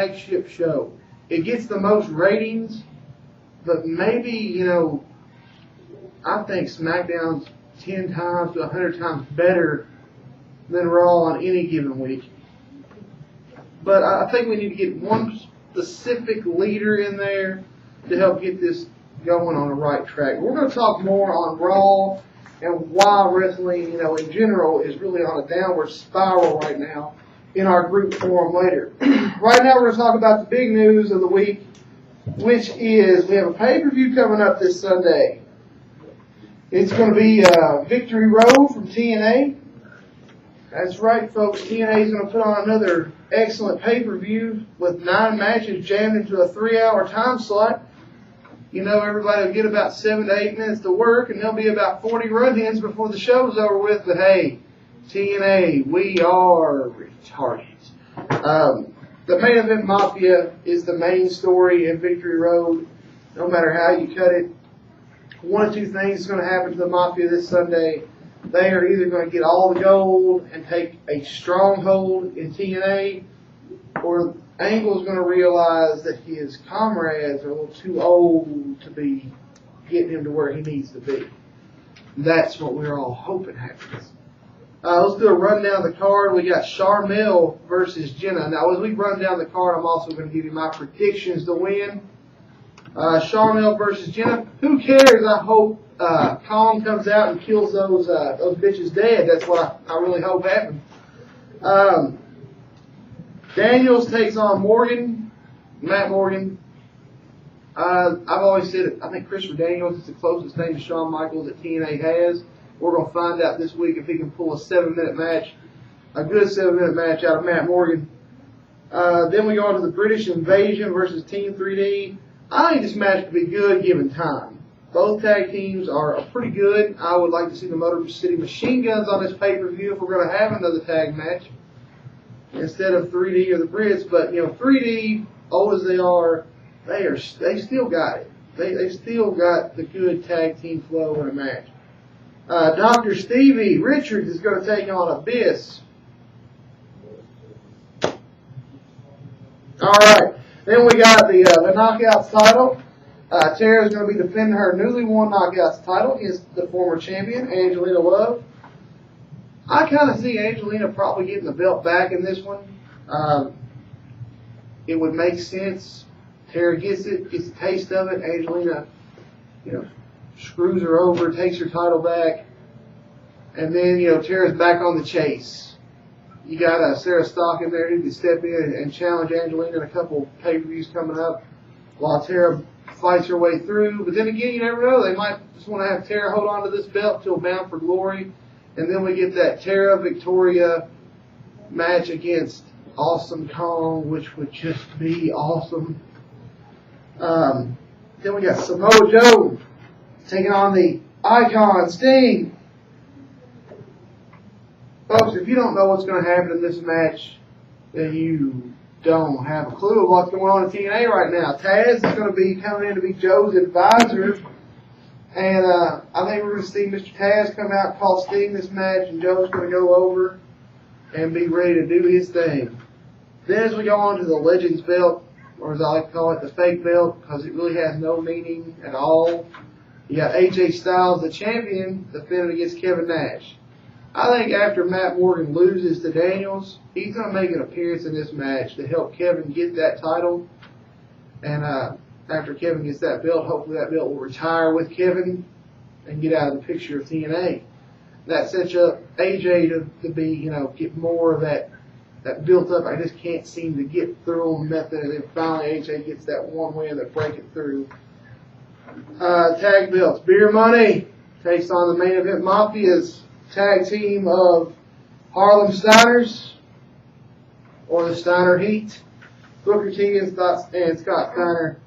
flagship show. It gets the most ratings, but maybe, you know, I think SmackDown's 10 times to 100 times better than Raw on any given week. But I think we need to get one specific leader in there to help get this going on the right track. We're going to talk more on Raw and why wrestling, you know, in general is really on a downward spiral right now in our group forum later. Right now we're going to talk about the big news of the week, which is we have a pay-per-view coming up this Sunday. It's going to be Victory Road from TNA. That's right, folks. TNA is going to put on another excellent pay-per-view with 9 matches jammed into a 3-hour time slot. You know, everybody will get about 7 to 8 minutes to work, and there'll be about 40 run-ins before the show's over with. But hey, TNA, we are retarded. The main event Mafia is the main story in Victory Road. No matter how you cut it, one of two things is going to happen to the Mafia this Sunday. They are either going to get all the gold and take a stronghold in TNA, or Angle's going to realize that his comrades are a little too old to be getting him to where he needs to be. That's what we're all hoping happens. Let's do a rundown of the card. We got Charmel versus Jenna. Now, as we run down the card, I'm also going to give you my predictions to win. Charmel versus Jenna. Who cares? I hope Kong comes out and kills those bitches dead. That's what I really hope happens. Daniels takes on Matt Morgan. I've always said it. I think Christopher Daniels is the closest thing to Shawn Michaels that TNA has. We're going to find out this week if he can pull a 7-minute match, a good 7-minute match out of Matt Morgan. Then we go on to the British Invasion versus Team 3D. I think this match could be good given time. Both tag teams are pretty good. I would like to see the Motor City Machine Guns on this pay-per-view if we're going to have another tag match instead of 3D or the Brits. But, you know, 3D, old as they are, they still got it. They still got the good tag team flow in a match. Dr. Stevie Richards is going to take on Abyss. All right. Then we got the Knockouts title. Tara is going to be defending her newly won Knockouts title against the former champion, Angelina Love. I kind of see Angelina probably getting the belt back in this one. It would make sense. Tara gets a taste of it. Angelina, you know, screws her over, takes her title back, and then, you know, Tara's back on the chase. You got Sarah Stock in there who can step in and challenge Angelina in a couple pay-per-views coming up while Tara fights her way through. But then again, you never know. They might just want to have Tara hold on to this belt till Bound for Glory, and then we get that Tara Victoria match against Awesome Kong, which would just be awesome. Then we got Samoa Joe taking on the Icon Sting. Folks, if you don't know what's going to happen in this match, then you don't have a clue of what's going on in TNA right now. Taz is going to be coming in to be Joe's advisor. And I think we're going to see Mr. Taz come out and call Sting this match, and Joe's going to go over and be ready to do his thing. Then as we go on to the Legends belt, or as I like to call it, the fake belt, because it really has no meaning at all. You got AJ Styles, the champion, defending against Kevin Nash. I think after Matt Morgan loses to Daniels, he's going to make an appearance in this match to help Kevin get that title. And after Kevin gets that belt, hopefully that belt will retire with Kevin and get out of the picture of TNA. That sets up AJ to be, you know, get more of that built up. I just can't seem to get through him method. And then finally AJ gets that one win that break it through. Tag belts. Beer Money takes on the main event Mafia's tag team of Harlem Steiners, or the Steiner Heat, Booker T and Scott Steiner.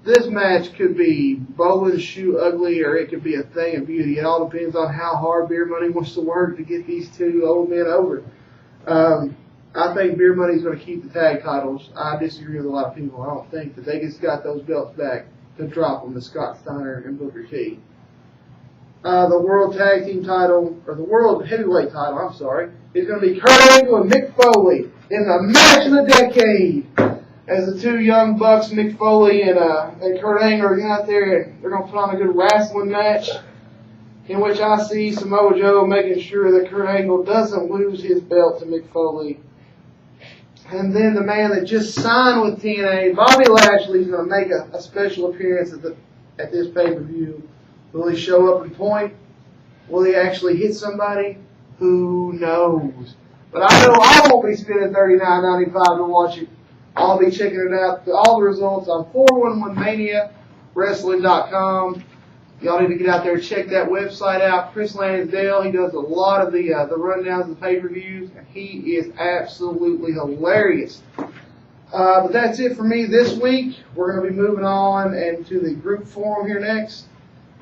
This match could be bow and shoe ugly, or it could be a thing of beauty. It all depends on how hard Beer Money wants to work to get these two old men over. I think Beer Money's going to keep the tag titles. I disagree with a lot of people. I don't think that they just got those belts back to drop them to Scott Steiner and Booker T. The World Tag Team title, or the World Heavyweight title, I'm sorry, is going to be Kurt Angle and Mick Foley. in the match of the decade, as the two young bucks, Mick Foley and Kurt Angle, are out there, and they're going to put on a good wrestling match, in which I see Samoa Joe making sure that Kurt Angle doesn't lose his belt to Mick Foley. And then the man that just signed with TNA, Bobby Lashley, is going to make a special appearance at this pay-per-view. Will he show up and point? Will he actually hit somebody? Who knows? But I know I won't be spending $39.95 to watch it. I'll be checking it out. All the results on 411maniawrestling.com. Y'all need to get out there and check that website out. Chris Lansdale, he does a lot of the rundowns of the pay-per-views, and he is absolutely hilarious. But that's it for me this week. We're going to be moving on and to the group forum here next.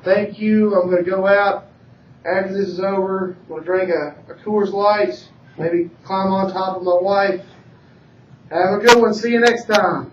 Thank you. I'm going to go out after this is over. I'm going to drink a Coors Light, maybe climb on top of my wife. Have a good one. See you next time.